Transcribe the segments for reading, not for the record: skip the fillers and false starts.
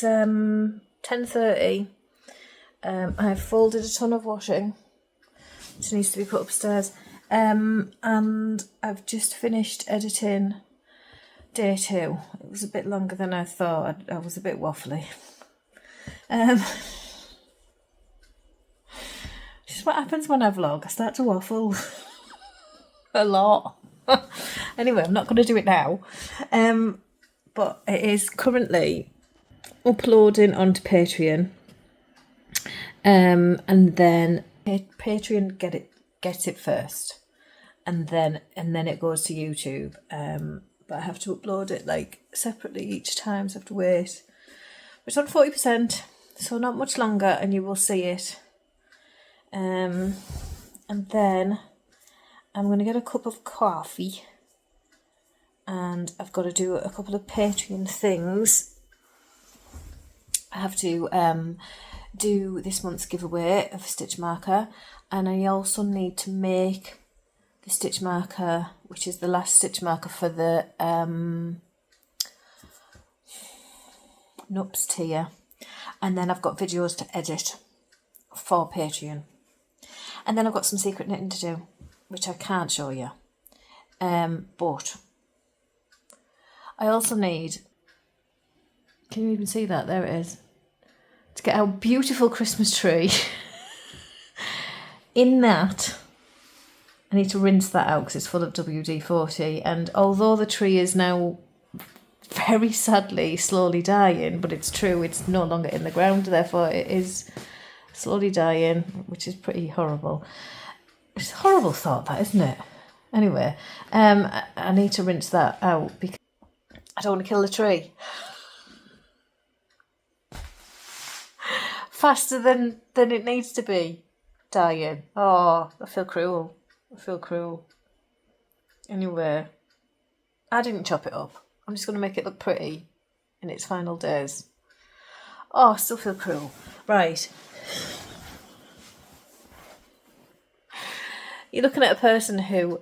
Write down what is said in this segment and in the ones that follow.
It's 10:30. I've folded a ton of washing, which needs to be put upstairs. And I've just finished editing day 2. It was a bit longer than I thought. I was a bit waffly. Just what happens when I vlog. I start to waffle a lot. Anyway, I'm not going to do it now. But it is currently uploading onto Patreon. And then Patreon gets it first. And then it goes to YouTube. But I have to upload it like separately each time, so I have to wait. It's on 40%, so not much longer, and you will see it. And then I'm going to get a cup of coffee, and I've got to do a couple of Patreon things. I have to do this month's giveaway of a stitch marker, and I also need to make the stitch marker, which is the last stitch marker for the Nups tier. And then I've got videos to edit for Patreon. And then I've got some secret knitting to do, which I can't show you. But I also need, can you even see that? There it is. To get our beautiful Christmas tree. In that, I need to rinse that out because it's full of WD-40. And although the tree is now very sadly slowly dying, but it's true, it's no longer in the ground, therefore it is slowly dying, which is pretty horrible. It's a horrible thought, that, isn't it? Anyway, I need to rinse that out because I don't want to kill the tree. Faster than it needs to be dying. Oh, I feel cruel. Anyway, I didn't chop it up. I'm just going to make it look pretty in its final days. Oh, I still feel cruel. Right. You're looking at a person who,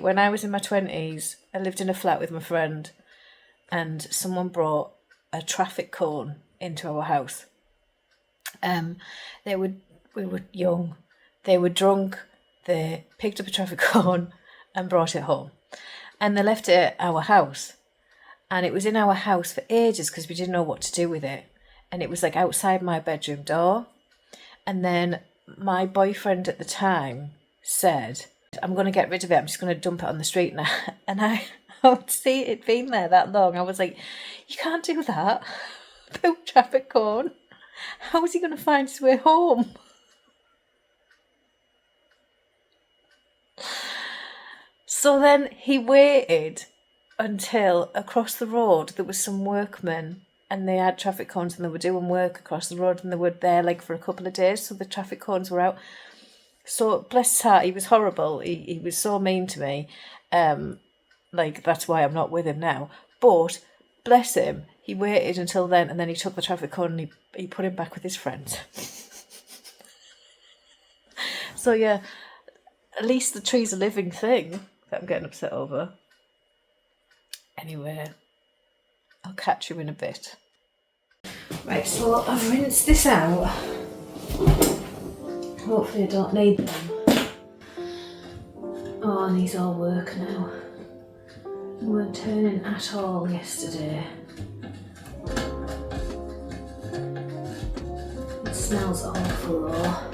when I was in my 20s, I lived in a flat with my friend, and someone brought a traffic cone into our house. We were young, they were drunk, they picked up a traffic cone and brought it home. And they left it at our house. And it was in our house for ages because we didn't know what to do with it. And it was like outside my bedroom door. And then my boyfriend at the time said, I'm going to get rid of it. I'm just going to dump it on the street now. And I would see it being there that long. I was like, you can't do that. The traffic cone. How is he going to find his way home? So then he waited until across the road there was some workmen, and they had traffic cones and they were doing work across the road, and they were there like for a couple of days, so the traffic cones were out. So bless his heart, he was horrible. He was so mean to me. Like, that's why I'm not with him now. But bless him, he waited until then, and then he took the traffic cone and he put him back with his friends. So yeah, at least the tree's a living thing that I'm getting upset over. Anyway, I'll catch you in a bit. Right, so I've rinsed this out. Hopefully I don't need them. Oh, and these all work now. They weren't turning at all yesterday. It smells awful though.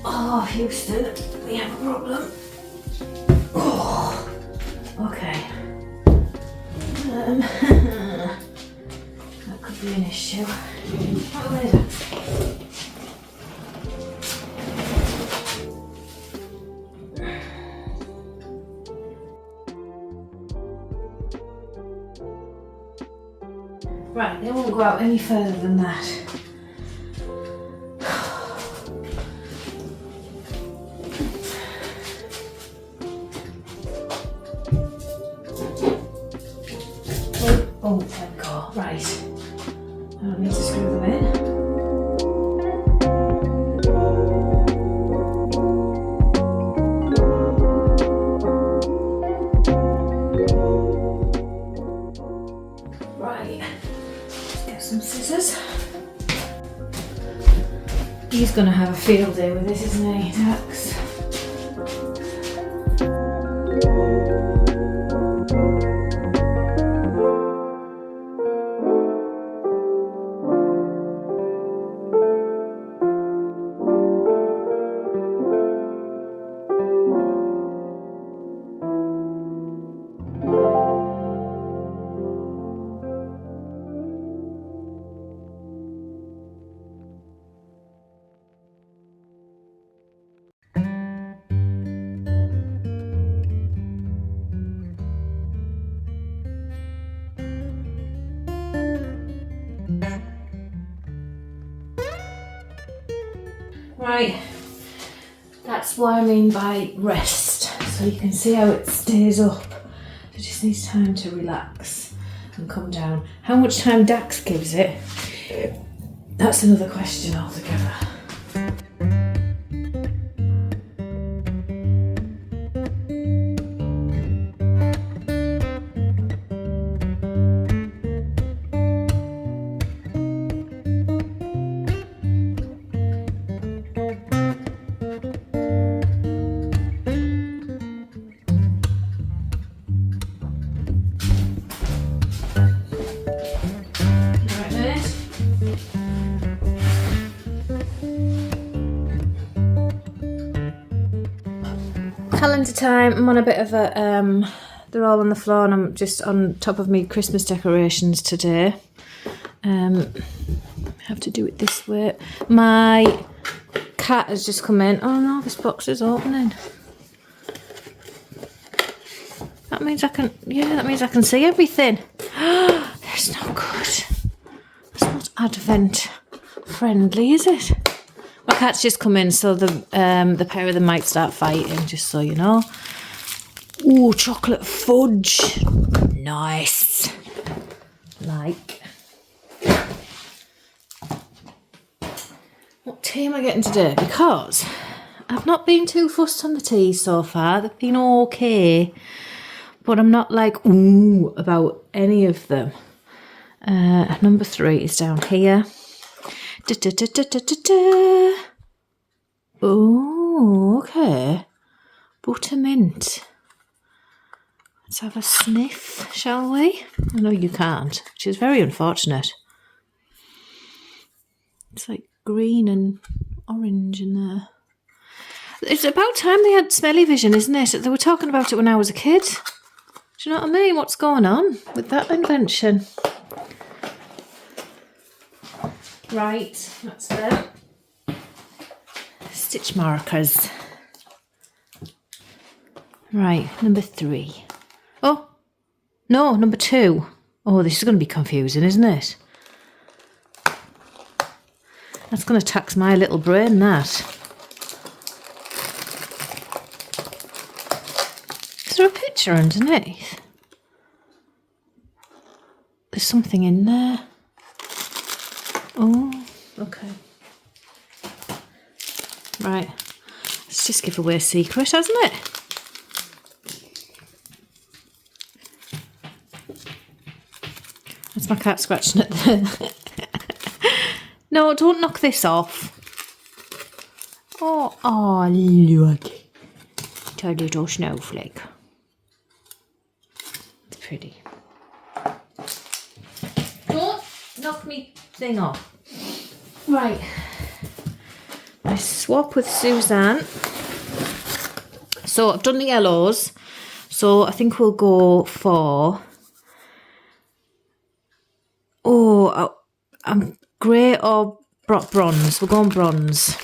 Oh, Houston, we have a problem. Oh, okay. That could be an issue. Right, they won't go out any further than that. some scissors. He's going to have a field day with this, isn't he, Dax? Right, that's what I mean by rest. So you can see how it stays up. It just needs time to relax and come down. How much time Dax gives it, that's another question altogether. Calendar time. I'm on a bit of a they're all on the floor and I'm just on top of me Christmas decorations today. I have to do it this way. My cat has just come in. Oh no, this box is opening. That means I can, yeah, that means I can see everything. That's not good. That's not advent friendly, is it? My cat's just come in, so the pair of them might start fighting, just so you know. Ooh, chocolate fudge. Nice. Like. What tea am I getting today? Because I've not been too fussed on the teas so far. They've been okay. But I'm not like, ooh, about any of them. Number 3 is down here. Oh, okay. Buttermint. Let's have a sniff, shall we? I know you can't, which is very unfortunate. It's like green and orange in there. It's about time they had smelly vision, isn't it? They were talking about it when I was a kid. Do you know what I mean? What's going on with that invention? Right, that's them. Stitch markers. Right, number 3. Oh, no, number 2. Oh, this is going to be confusing, isn't it? That's going to tax my little brain, that. Is there a picture underneath? There's something in there. Oh, okay. Right. Let's just give away a secret, hasn't it? That's my cat scratching at the... No, don't knock this off. Oh, look. It's a little snowflake. It's pretty. Don't knock me thing off. Right. I swap with Suzanne. So I've done the yellows. So I think we'll go for... Oh, I'm grey or bronze. We'll go on bronze.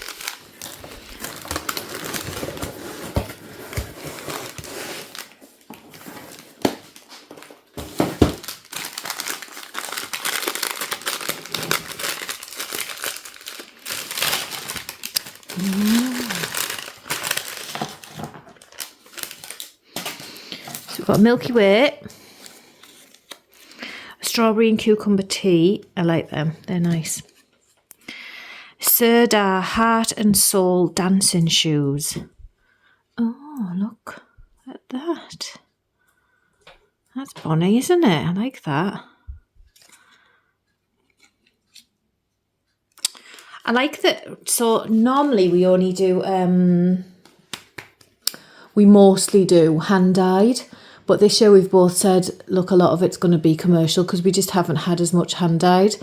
So we've got Milky Way, strawberry and cucumber tea. I like them, they're nice. Serdar Heart and Soul dancing shoes. Oh, look at that. That's bonny, isn't it? I like that. I like that. So normally we only do, we mostly do hand dyed, but this year we've both said, look, a lot of it's going to be commercial because we just haven't had as much hand dyed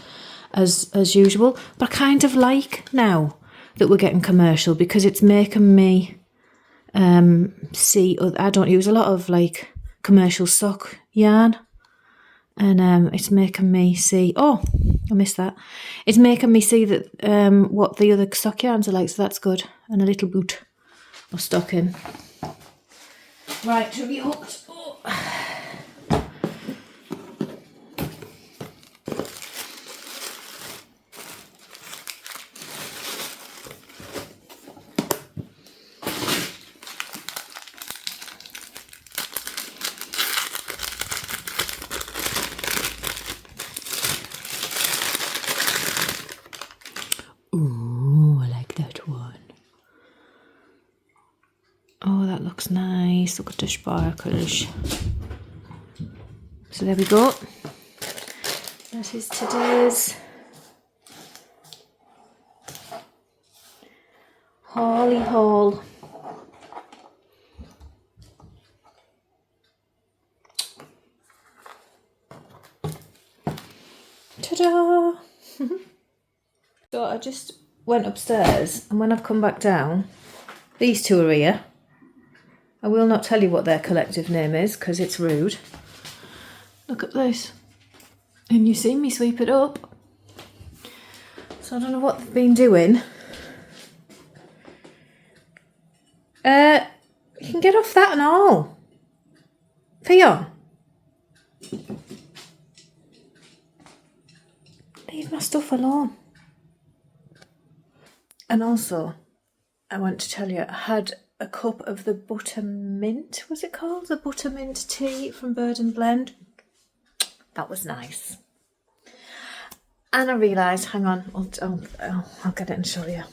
as usual. But I kind of like now that we're getting commercial because it's making me see. I don't use a lot of like commercial sock yarn. And it's making me see, oh, I missed that. It's making me see that what the other sock yarns are like, so that's good. And a little boot or stocking. Right, to be hooked. Oh. Ooh, I like that one. Oh, that looks nice. Look at the sparkles. So there we go. That is today's Haulie haul. Ta-da! So I just went upstairs, and when I've come back down, these two are here. I will not tell you what their collective name is because it's rude. Look at this. And you see me sweep it up. So I don't know what they've been doing. You can get off that and all. Fion. Leave my stuff alone. And also, I want to tell you, I had a cup of the buttermint, was it called? The buttermint tea from Bird and Blend. That was nice. And I realised, hang on, I'll get it and show you.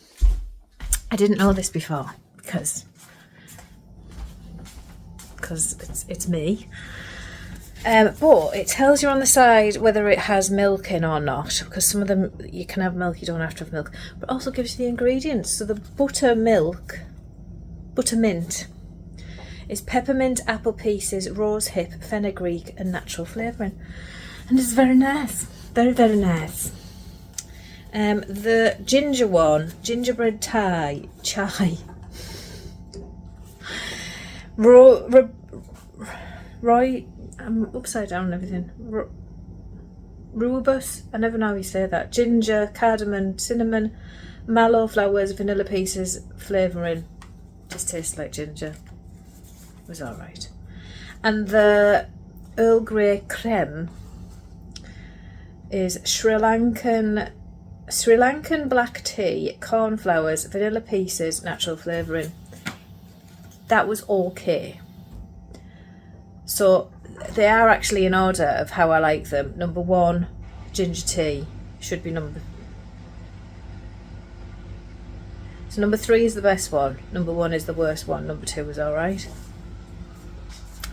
I didn't know this before because it's me. But it tells you on the side whether it has milk in or not, because some of them you can have milk, you don't have to have milk. But it also gives you the ingredients. So the buttermint is peppermint, apple pieces, rose hip, fenugreek and natural flavouring. And it's very nice. Very, very nice. The ginger one, gingerbread chai. Roy, I'm upside down and everything. Rubus, I never know how you say that. Ginger, cardamom, cinnamon, mallow flowers, vanilla pieces, flavouring. Just tastes like ginger. It was alright. And the Earl Grey creme is Sri Lankan black tea, cornflowers, vanilla pieces, natural flavouring. That was okay. So they are actually in order of how I like them. Number 1, ginger tea should be number. So number 3 is the best one. Number 1 is the worst one. Number 2 is alright.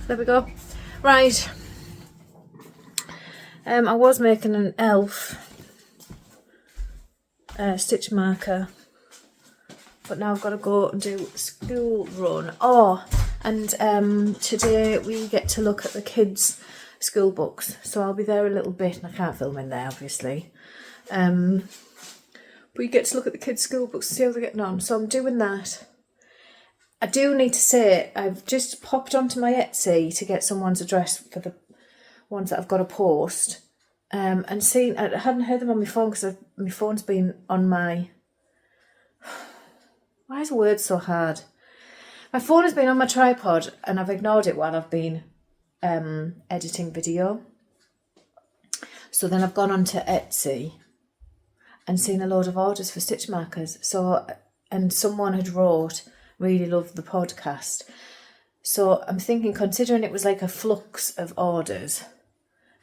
There we go. Right. I was making an elf stitch marker, but now I've got to go and do school run. Oh, and today we get to look at the kids' school books, so I'll be there a little bit, and I can't film in there obviously. But we get to look at the kids' school books and see how they're getting on. So I'm doing that. I do need to say I've just popped onto my Etsy to get someone's address for the ones that I've got to post, and seen. I hadn't heard them on my phone because my phone's been on my. Why is words so hard? My phone has been on my tripod and I've ignored it while I've been editing video. So then I've gone onto Etsy and seen a load of orders for stitch markers. So, and someone had wrote, really loved the podcast. So I'm thinking, considering it was like a flux of orders,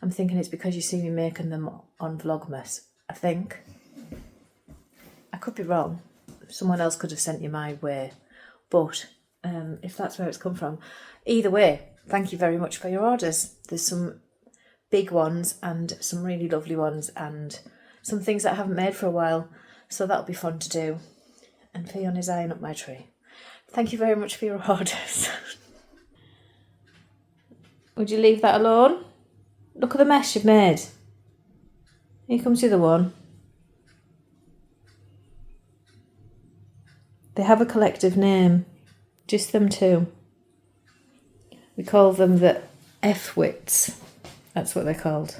I'm thinking it's because you see me making them on Vlogmas, I think. I could be wrong. Someone else could have sent you my way. But if that's where it's come from, either way, thank you very much for your orders. There's some big ones and some really lovely ones and some things that I haven't made for a while. So that'll be fun to do. And Fionn is eyeing up my tree. Thank you very much for your orders. Would you leave that alone? Look at the mess you've made. Here comes the other one. They have a collective name. Just them two. We call them the F-wits. That's what they're called.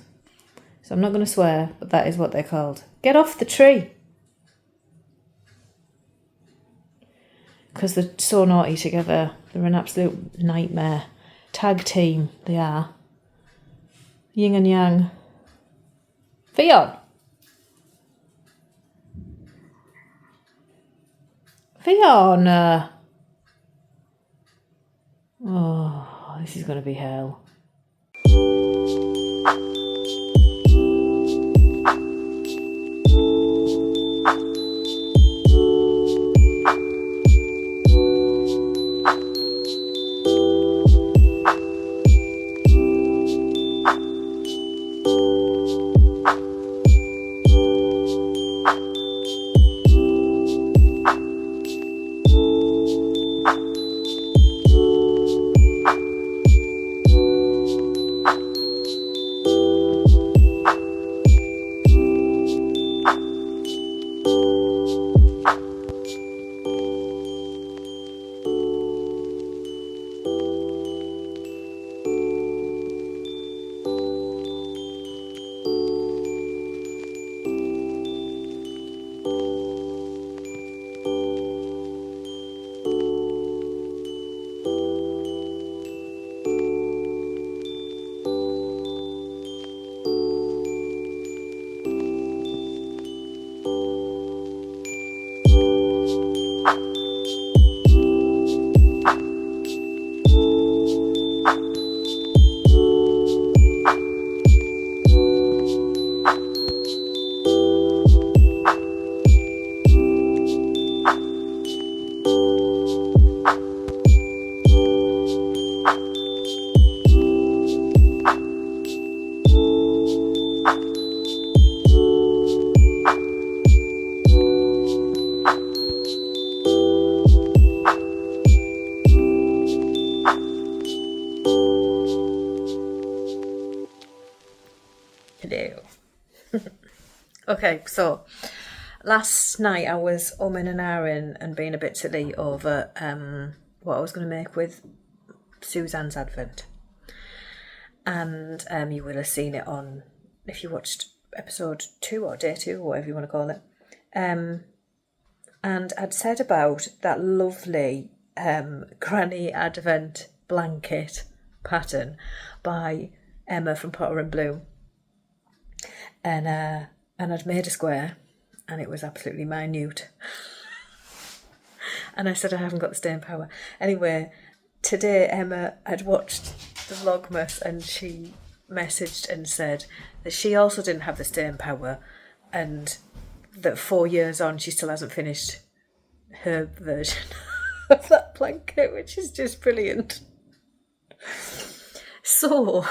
So I'm not going to swear, but that is what they're called. Get off the tree! Because they're so naughty together. They're an absolute nightmare. Tag team, they are. Yin and yang. Fionn! Fionn! Oh, this is going to be hell. Okay, so last night I was umming and ahhing and being a bit silly over what I was going to make with Suzanne's Advent. And you will have seen it on, if you watched episode 2 or day 2 or whatever you want to call it. And I'd said about that lovely Granny Advent blanket pattern by Emma from Potter and Bloom. And I'd made a square and it was absolutely minute. And I said I haven't got the staying power. Anyway, today Emma had watched the Vlogmas and she messaged and said that she also didn't have the staying power and that 4 years on she still hasn't finished her version of that blanket, which is just brilliant. So,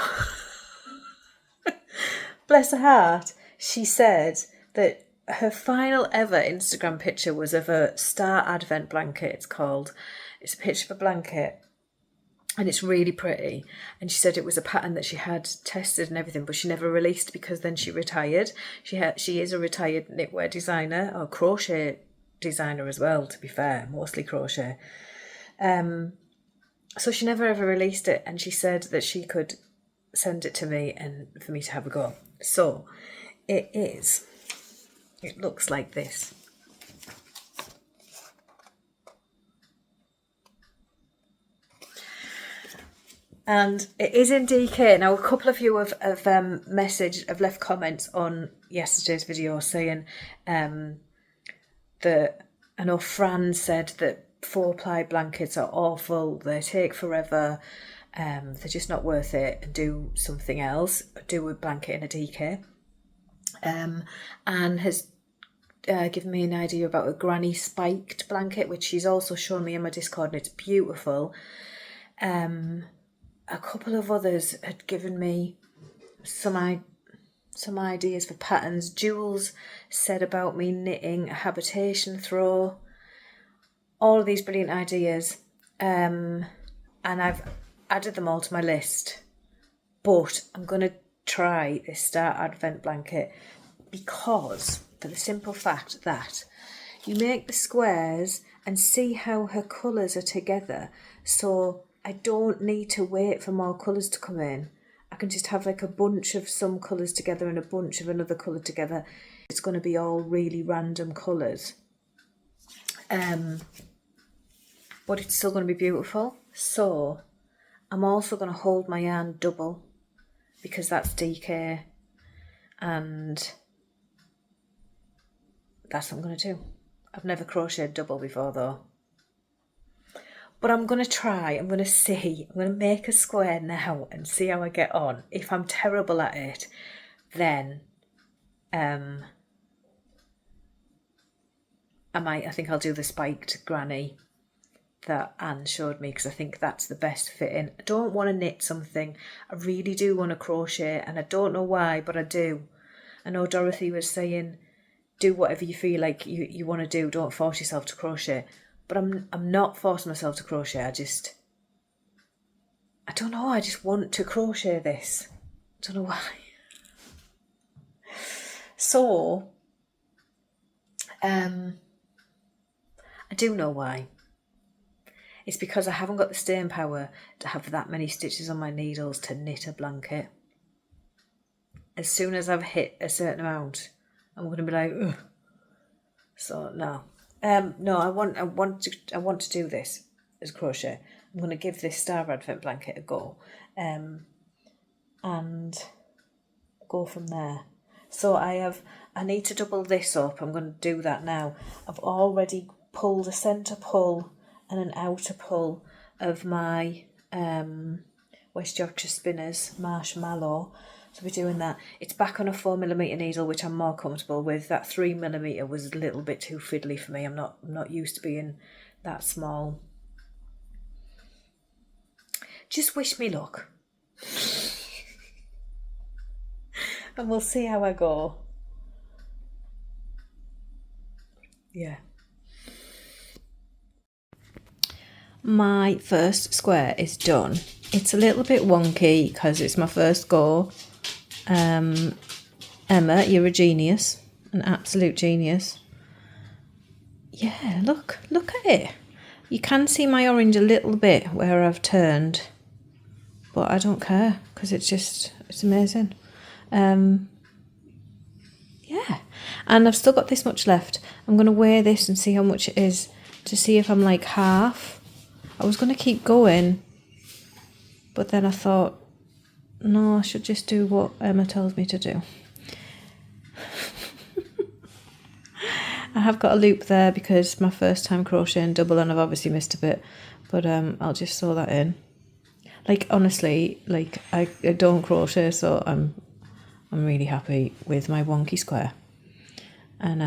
bless her heart, she said that her final ever Instagram picture was of a Star Advent blanket, it's a picture of a blanket and it's really pretty. And she said it was a pattern that she had tested and everything, but she never released because then she retired. She is a retired knitwear designer, or crochet designer as well, to be fair, mostly crochet. So she never ever released it, and she said that she could send it to me and for me to have a go. So it looks like this. And it is in DK. Now, a couple of you have left comments on yesterday's video saying that, I know Fran said that 4-ply blankets are awful, they take forever, they're just not worth it, and do something else, do a blanket in a DK. Anne has given me an idea about a granny spiked blanket, which she's also shown me in my Discord, and it's beautiful. A couple of others had given me some some ideas for patterns. Jules said about me knitting a habitation throw. All of these brilliant ideas. And I've added them all to my list. But I'm going to try this Star Advent blanket because, for the simple fact that you make the squares and see how her colours are together. So I don't need to wait for more colours to come in. I can just have like a bunch of some colours together and a bunch of another colour together. It's going to be all really random colours. But it's still going to be beautiful. So I'm also going to hold my yarn double because that's DK, and that's what I'm going to do. I've never crocheted double before though. But I'm going to try, I'm going to see, I'm going to make a square now and see how I get on. If I'm terrible at it, then I think I'll do the spiked granny that Anne showed me because I think that's the best fitting. I don't want to knit something. I really do want to crochet and I don't know why, but I do. I know Dorothy was saying, do whatever you feel like you want to do. Don't force yourself to crochet. But I'm not forcing myself to crochet. I don't know. I just want to crochet this. I don't know why. So, I do know why. It's because I haven't got the staying power to have that many stitches on my needles to knit a blanket. As soon as I've hit a certain amount, I'm going to be like, ugh. So no. No, I want to do this as crochet. I'm going to give this Star Advent blanket a go, and go from there. So I need to double this up. I'm going to do that now. I've already pulled a centre pull and an outer pull of my West Yorkshire Spinners Marshmallow. So we're doing that. It's back on a 4mm needle, which I'm more comfortable with. That 3mm was a little bit too fiddly for me. I'm not used to being that small. Just wish me luck. And we'll see how I go. Yeah. My first square is done. It's a little bit wonky because it's my first go. Emma, you're a genius, an absolute genius. Yeah, look at it. You can see my orange a little bit where I've turned, but I don't care because it's amazing. Yeah, and I've still got this much left. I'm going to weigh this and see how much it is to see if I'm like half. I was going to keep going, but then I thought, no, I should just do what Emma tells me to do. I have got a loop there because my first time crocheting double and I've obviously missed a bit, but I'll just sew that in. Like, honestly, like I don't crochet, so I'm really happy with my wonky square. And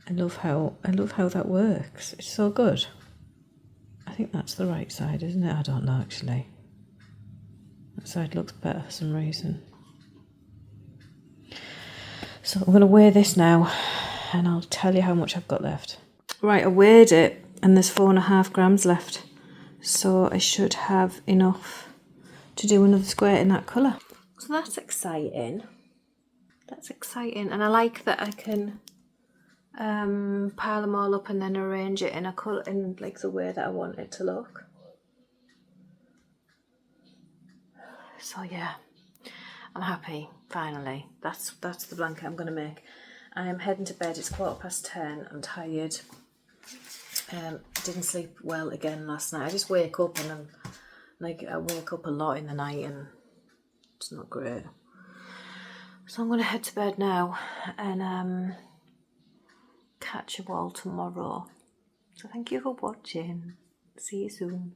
I love how that works. It's so good. I think that's the right side, isn't it? I don't know actually. That side looks better for some reason. So I'm going to weigh this now and I'll tell you how much I've got left. Right, I weighed it and there's 4.5 grams left. So I should have enough to do another square in that colour. So that's exciting. That's exciting. And I like that I can pile them all up and then arrange it in a colour, in like the way that I want it to look. So yeah, I'm happy, finally. That's the blanket I'm going to make. I am heading to bed, it's 10:15, I'm tired. Didn't sleep well again last night. I just wake up and I'm like, I wake up a lot in the night and it's not great. So I'm going to head to bed now and catch you all tomorrow. So thank you for watching. See you soon.